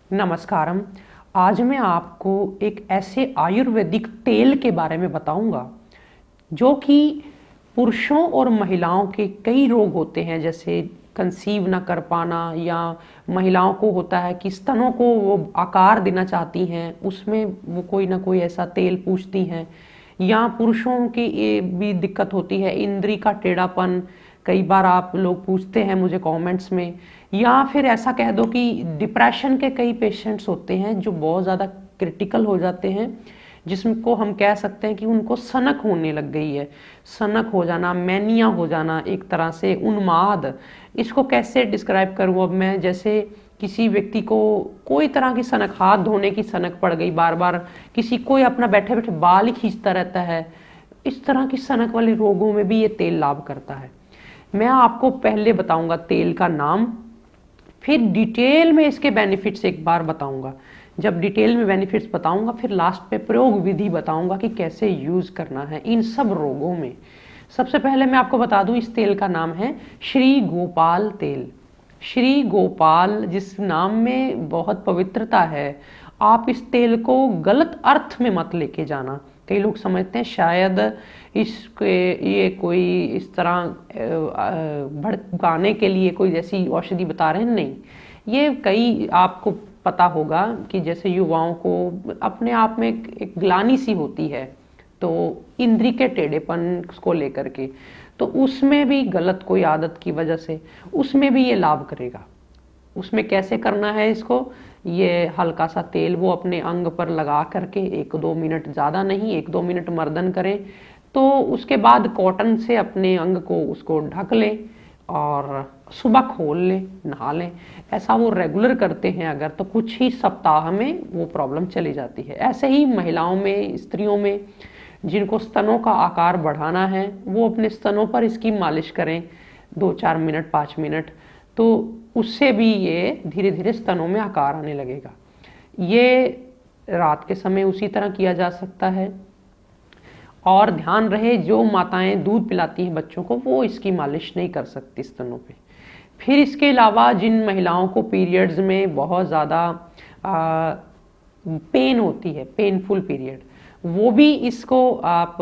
नमस्कारम। आज मैं आपको एक ऐसे आयुर्वेदिक तेल के बारे में बताऊंगा जो कि पुरुषों और महिलाओं के कई रोग होते हैं, जैसे कंसीव ना कर पाना, या महिलाओं को होता है कि स्तनों को वो आकार देना चाहती हैं, उसमें वो कोई ना कोई ऐसा तेल पूछती हैं, या पुरुषों की ये भी दिक्कत होती है इंद्री का टेढ़ापन। कई बार आप लोग पूछते हैं मुझे कमेंट्स में, या फिर ऐसा कह दो कि डिप्रेशन के कई पेशेंट्स होते हैं जो बहुत ज़्यादा क्रिटिकल हो जाते हैं, जिसको हम कह सकते हैं कि उनको सनक होने लग गई है। सनक हो जाना, मैनिया हो जाना, एक तरह से उन्माद। इसको कैसे डिस्क्राइब करूँ अब मैं? जैसे किसी व्यक्ति को कोई तरह की सनक, हाथ धोने की सनक पड़ गई बार बार, किसी कोई अपना बैठे बैठे बाल ही खींचता रहता है, इस तरह की सनक वाले रोगों में भी ये तेल लाभ करता है। मैं आपको पहले बताऊंगा तेल का नाम, फिर डिटेल में इसके बेनिफिट्स एक बार बताऊंगा। जब डिटेल में बेनिफिट्स बताऊंगा फिर लास्ट पे प्रयोग विधि बताऊंगा कि कैसे यूज करना है इन सब रोगों में। सबसे पहले मैं आपको बता दूं, इस तेल का नाम है श्री गोपाल तेल। श्री गोपाल, जिस नाम में बहुत पवित्रता है, आप इस तेल को गलत अर्थ में मत लेके जाना। कई लोग समझते हैं शायद इसके ये कोई इस तरह भड़काने के लिए कोई जैसी औषधि बता रहे हैं, नहीं। ये कई आपको पता होगा कि जैसे युवाओं को अपने आप में एक ग्लानि सी होती है, तो इंद्री के टेढ़ेपन को लेकर के, तो उसमें भी गलत कोई आदत की वजह से उसमें भी ये लाभ करेगा। उसमें कैसे करना है इसको? ये हल्का सा तेल वो अपने अंग पर लगा करके 1-2 मिनट, ज़्यादा नहीं, 1-2 मिनट मर्दन करें, तो उसके बाद कॉटन से अपने अंग को उसको ढक लें और सुबह खोल लें, नहा लें। ऐसा वो रेगुलर करते हैं अगर, तो कुछ ही सप्ताह में वो प्रॉब्लम चली जाती है। ऐसे ही महिलाओं में, स्त्रियों में जिनको स्तनों का आकार बढ़ाना है, वो अपने स्तनों पर इसकी मालिश करें 2-4 मिनट, 5 मिनट, तो उससे भी ये धीरे धीरे स्तनों में आकार आने लगेगा। ये रात के समय उसी तरह किया जा सकता है। और ध्यान रहे, जो माताएं दूध पिलाती हैं बच्चों को, वो इसकी मालिश नहीं कर सकती स्तनों पे। फिर इसके अलावा जिन महिलाओं को पीरियड्स में बहुत ज़्यादा पेन होती है, पेनफुल पीरियड, वो भी इसको आप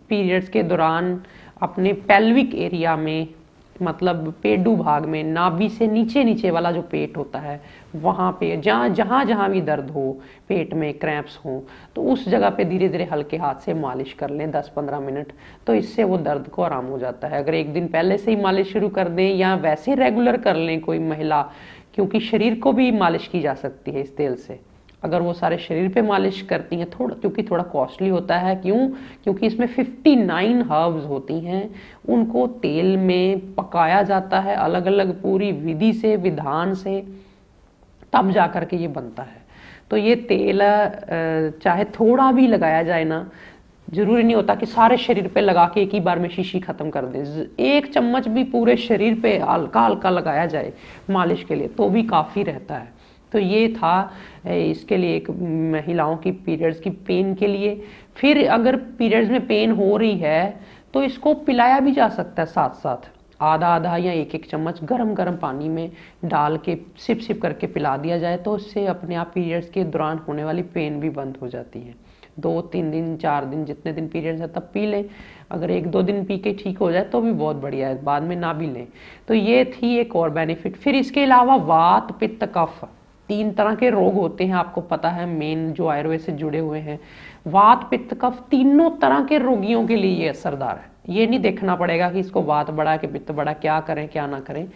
पीरियड्स के दौरान अपने पेल्विक एरिया में, मतलब पेडू भाग में, नाभि से नीचे नीचे वाला जो पेट होता है, वहाँ पे जहाँ जहाँ जहाँ भी दर्द हो, पेट में क्रैम्प्स हो, तो उस जगह पे धीरे धीरे हल्के हाथ से मालिश कर लें 10-15 मिनट, तो इससे वो दर्द को आराम हो जाता है। अगर एक दिन पहले से ही मालिश शुरू कर दें या वैसे रेगुलर कर लें कोई महिला, क्योंकि शरीर को भी मालिश की जा सकती है इस तेल से। अगर वो सारे शरीर पे मालिश करती हैं, थोड़ा, क्योंकि थोड़ा कॉस्टली होता है, क्यों? क्योंकि इसमें 59 हर्ब्स होती हैं, उनको तेल में पकाया जाता है अलग अलग पूरी विधि से, विधान से, तब जा कर के ये बनता है। तो ये तेल चाहे थोड़ा भी लगाया जाए ना, जरूरी नहीं होता कि सारे शरीर पे लगा के एक ही बार में शीशी खत्म कर दें। 1 चम्मच भी पूरे शरीर पे हल्का हल्का लगाया जाए मालिश के लिए, तो भी काफ़ी रहता है। तो ये था इसके लिए, एक महिलाओं की पीरियड्स की पेन के लिए। फिर अगर पीरियड्स में पेन हो रही है तो इसको पिलाया भी जा सकता है, साथ साथ आधा आधा या 1-1 चम्मच गरम गरम पानी में डाल के सिप सिप करके पिला दिया जाए, तो इससे अपने आप पीरियड्स के दौरान होने वाली पेन भी बंद हो जाती है। 2-3 दिन, 4 दिन, जितने दिन पीरियड्स है तब पी लें। अगर 1-2 दिन पी के ठीक हो जाए तो भी बहुत बढ़िया है, बाद में ना भी लें। तो ये थी एक और बेनिफिट। फिर इसके अलावा वात, पित्त, कफ, 3 तरह के रोग होते हैं, आपको पता है, मेन जो आयुर्वेद से जुड़े हुए हैं। वात, पित्त, कफ, तीनों तरह के रोगियों के लिए ये असरदार है। ये नहीं देखना पड़ेगा कि इसको वात बढ़ा कि पित्त बढ़ा, क्या करें क्या ना करें।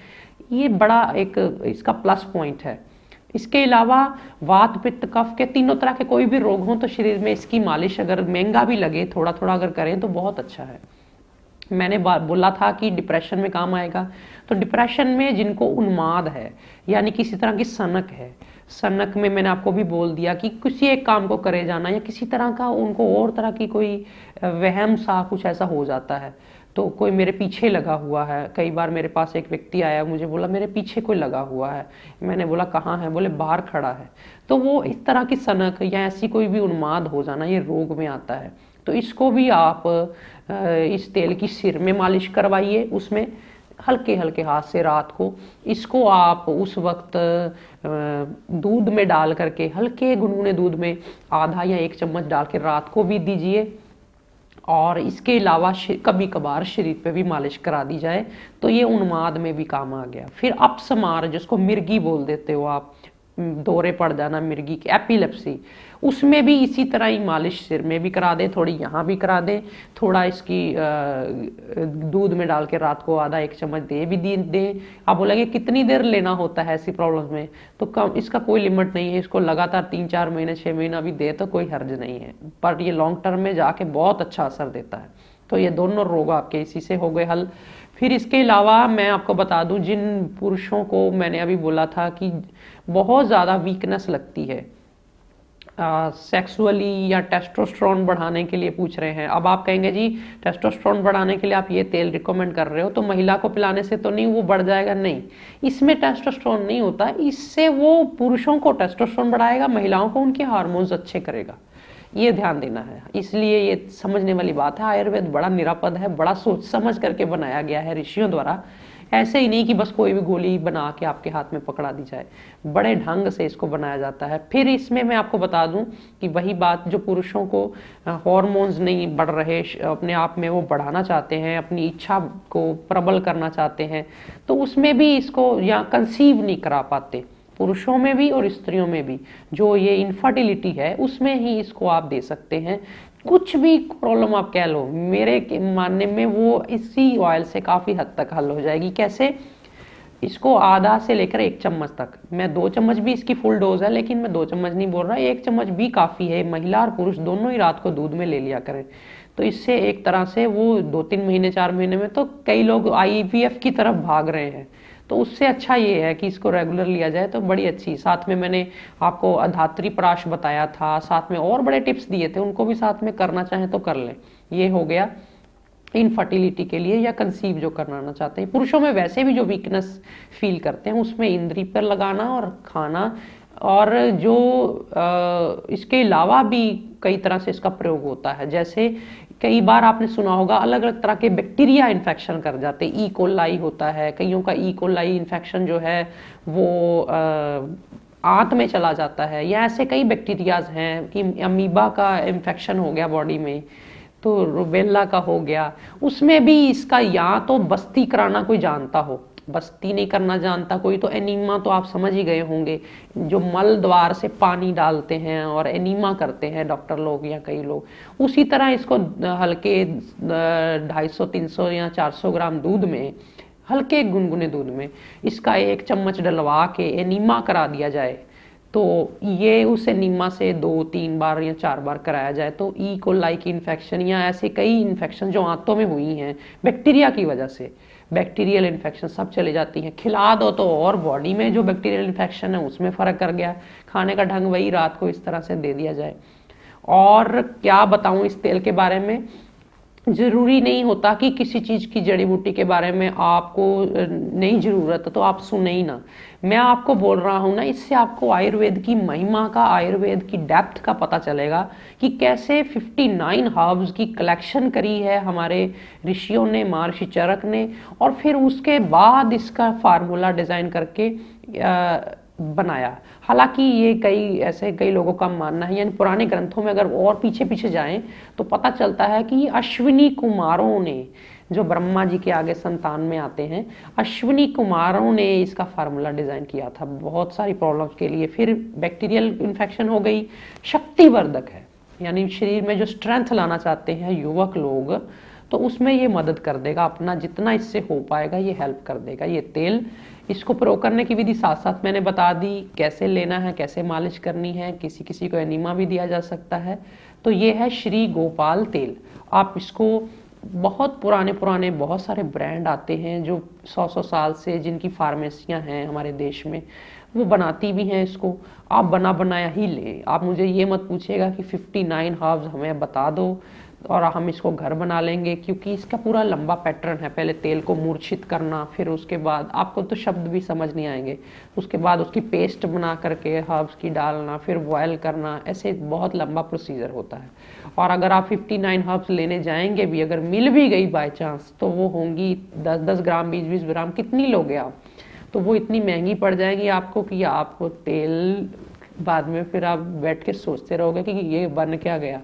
ये बड़ा एक इसका प्लस पॉइंट है। इसके अलावा वात, पित्त, कफ के तीनों तरह के कोई भी रोग हों तो शरीर में इसकी मालिश, अगर महंगा भी लगे, थोड़ा थोड़ा अगर करें तो बहुत अच्छा है। मैंने बोला था कि डिप्रेशन में काम आएगा, तो डिप्रेशन में जिनको उन्माद है, यानी किसी तरह की सनक है, सनक में मैंने आपको भी बोल दिया कि किसी एक काम को करे जाना, या किसी तरह का उनको और तरह की कोई वहम सा कुछ ऐसा हो जाता है, तो कोई मेरे पीछे लगा हुआ है। कई बार मेरे पास एक व्यक्ति आया, मुझे बोला मेरे पीछे कोई लगा हुआ है। मैंने बोला कहाँ है? बोले बाहर खड़ा है। तो वो इस तरह की सनक या ऐसी कोई भी उन्माद हो जाना, ये रोग में आता है। तो इसको भी आप इस तेल की सिर में मालिश करवाइए, उसमें हल्के हल्के हाथ से रात को इसको आप उस वक्त दूध में डाल करके, हल्के गुनगुने दूध में आधा या 1 चम्मच डाल के रात को भी दीजिए। और इसके अलावा कभी कभार शरीर पे भी मालिश करा दी जाए तो ये उन्माद में भी काम आ गया। फिर अपस्मार, जिसको मिर्गी बोल देते हो आप, दौरे पड़ जाना मिर्गी की, एपिलेप्सी, उसमें भी इसी तरह ही मालिश सिर में भी करा दे, थोड़ी यहाँ भी करा दे, थोड़ा इसकी दूध में डाल के रात को आधा 1 चम्मच दे भी दे। आप बोलेंगे कितनी देर लेना होता है ऐसी प्रॉब्लम में, तो कम, इसका कोई लिमिट नहीं है, इसको लगातार 3-4 महीने 6 महीना भी दे तो कोई हर्ज नहीं है, पर ये लॉन्ग टर्म में जाके बहुत अच्छा असर देता है। तो ये दोनों रोग आपके इसी से हो गए हल। फिर इसके अलावा मैं आपको बता दूं, जिन पुरुषों को मैंने अभी बोला था कि बहुत ज़्यादा वीकनेस लगती है सेक्सुअली या टेस्टोस्टेरोन बढ़ाने के लिए पूछ रहे हैं। अब आप कहेंगे जी टेस्टोस्टेरोन बढ़ाने के लिए आप ये तेल रिकमेंड कर रहे हो तो महिला को पिलाने से तो नहीं वो बढ़ जाएगा? नहीं, इसमें टेस्टोस्टेरोन नहीं होता, इससे वो पुरुषों को टेस्टोस्टेरोन बढ़ाएगा, महिलाओं को उनके हार्मोन्स अच्छे करेगा, ये ध्यान देना है। इसलिए ये समझने वाली बात है, आयुर्वेद बड़ा निरापद है, बड़ा सोच समझ करके बनाया गया है ऋषियों द्वारा। ऐसे ही नहीं कि बस कोई भी गोली बना के आपके हाथ में पकड़ा दी जाए, बड़े ढंग से इसको बनाया जाता है। फिर इसमें मैं आपको बता दूं कि वही बात, जो पुरुषों को हार्मोन्स नहीं बढ़ रहे, अपने आप में वो बढ़ाना चाहते हैं, अपनी इच्छा को प्रबल करना चाहते हैं, तो उसमें भी इसको, या कंसीव नहीं करा पाते, पुरुषों में भी और स्त्रियों में भी जो ये इनफर्टिलिटी है, उसमें ही इसको आप दे सकते हैं। कुछ भी प्रॉब्लम आप कह लो, मेरे मानने में वो इसी ऑयल से काफ़ी हद तक हल हो जाएगी। कैसे? इसको आधा से लेकर 1 चम्मच तक, मैं 2 चम्मच भी इसकी फुल डोज है, लेकिन मैं 2 चम्मच नहीं बोल रहा, 1 चम्मच भी काफ़ी है। महिला और पुरुष दोनों ही रात को दूध में ले लिया करें, तो इससे एक तरह से वो 2-3 महीने 4 महीने में, तो कई लोग IVF की तरफ भाग रहे हैं, तो उससे अच्छा ये है कि इसको रेगुलर लिया जाए तो बड़ी अच्छी। साथ में मैंने आपको अधात्री प्राश बताया था, साथ में और बड़े टिप्स दिए थे, उनको भी साथ में करना चाहें तो कर लें। ये हो गया इनफर्टिलिटी के लिए या कंसीव जो करना चाहते हैं। पुरुषों में वैसे भी जो वीकनेस फील करते हैं, उसमें इंद्री पर लगाना और खाना, और जो इसके अलावा भी कई तरह से इसका प्रयोग होता है। जैसे कई बार आपने सुना होगा अलग अलग तरह के बैक्टीरिया इन्फेक्शन कर जाते हैं, कोलाई होता है कईयों का, कोलाई इन्फेक्शन जो है वो आंत में चला जाता है, या ऐसे कई बैक्टीरियाज हैं कि अमीबा का इन्फेक्शन हो गया बॉडी में, तो रुबेला का हो गया, उसमें भी इसका या तो बस्ती कराना कोई जानता हो, बस्ती नहीं करना जानता कोई तो एनीमा तो आप समझ ही गए होंगे, जो मल द्वार से पानी डालते हैं और एनीमा करते हैं डॉक्टर लोग या कई लोग, उसी तरह इसको हल्के 250-300 या 400 ग्राम दूध में, हल्के गुनगुने दूध में इसका 1 चम्मच डलवा के एनीमा करा दिया जाए, तो ये उस एनीमा से 2-3 बार या 4 बार कराया जाए तो कोलाई की इन्फेक्शन या ऐसे कई इन्फेक्शन जो आंतों में हुई हैं बैक्टीरिया की वजह से, बैक्टीरियल इन्फेक्शन सब चले जाती हैं। खिला दो तो और बॉडी में जो बैक्टीरियल इन्फेक्शन है उसमें फ़र्क कर गया। खाने का ढंग वही, रात को इस तरह से दे दिया जाए। और क्या बताऊं इस तेल के बारे में, जरूरी नहीं होता कि किसी चीज की जड़ी बूटी के बारे में आपको नहीं जरूरत तो आप सुने ही ना, मैं आपको बोल रहा हूं ना, इससे आपको आयुर्वेद की महिमा का, आयुर्वेद की डेप्थ का पता चलेगा कि कैसे 59 हर्ब्स की कलेक्शन करी है हमारे ऋषियों ने, महर्षि चरक ने, और फिर उसके बाद इसका फार्मूला डिजाइन करके बनाया। हालांकि ये कई लोगों का मानना है, यानी पुराने ग्रंथों में अगर और पीछे पीछे जाएं तो पता चलता है कि अश्विनी कुमारों ने, जो ब्रह्मा जी के आगे संतान में आते हैं, अश्विनी कुमारों ने इसका फार्मूला डिजाइन किया था बहुत सारी प्रॉब्लम्स के लिए। फिर बैक्टीरियल इन्फेक्शन हो गई, शक्तिवर्धक है, यानी शरीर में जो स्ट्रेंथ लाना चाहते हैं युवक लोग, तो उसमें ये मदद कर देगा, अपना जितना इससे हो पाएगा ये हेल्प कर देगा ये तेल। इसको प्रयोग करने की विधि साथ साथ मैंने बता दी, कैसे लेना है, कैसे मालिश करनी है, किसी किसी को एनीमा भी दिया जा सकता है। तो ये है श्री गोपाल तेल। आप इसको, बहुत पुराने बहुत सारे ब्रांड आते हैं जो 100 साल से, जिनकी फार्मेसियां हैं हमारे देश में, वो बनाती भी हैं इसको, आप बना बनाया ही लें। आप मुझे ये मत पूछिएगा कि 59 हर्ब्स हमें बता दो, और हम इसको घर बना लेंगे, क्योंकि इसका पूरा लंबा पैटर्न है। पहले तेल को मूर्छित करना, फिर उसके बाद आपको तो शब्द भी समझ नहीं आएंगे, उसके बाद उसकी पेस्ट बना करके हर्ब्स की डालना, फिर बॉयल करना, ऐसे बहुत लंबा प्रोसीजर होता है। और अगर आप 59 हर्ब्स लेने जाएंगे भी, अगर मिल भी गई बाय चांस, तो वो होंगी 10-10 ग्राम, 20-20 ग्राम, कितनी लोगे आप? तो वो इतनी महंगी पड़ जाएगी आपको कि आपको तेल बाद में फिर आप बैठ के सोचते रहोगे कि ये बन क्या गया।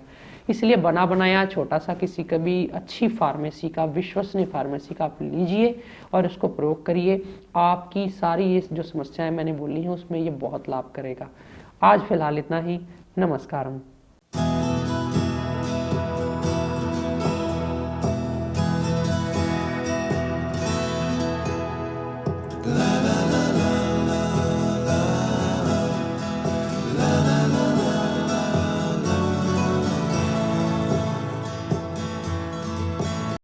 इसलिए बना बनाया छोटा सा किसी का भी अच्छी फार्मेसी का, विश्वसनीय फार्मेसी का आप लीजिए और इसको प्रयोग करिए। आपकी सारी ये जो समस्याएं मैंने बोली हैं उसमें ये बहुत लाभ करेगा। आज फिलहाल इतना ही। नमस्कारम।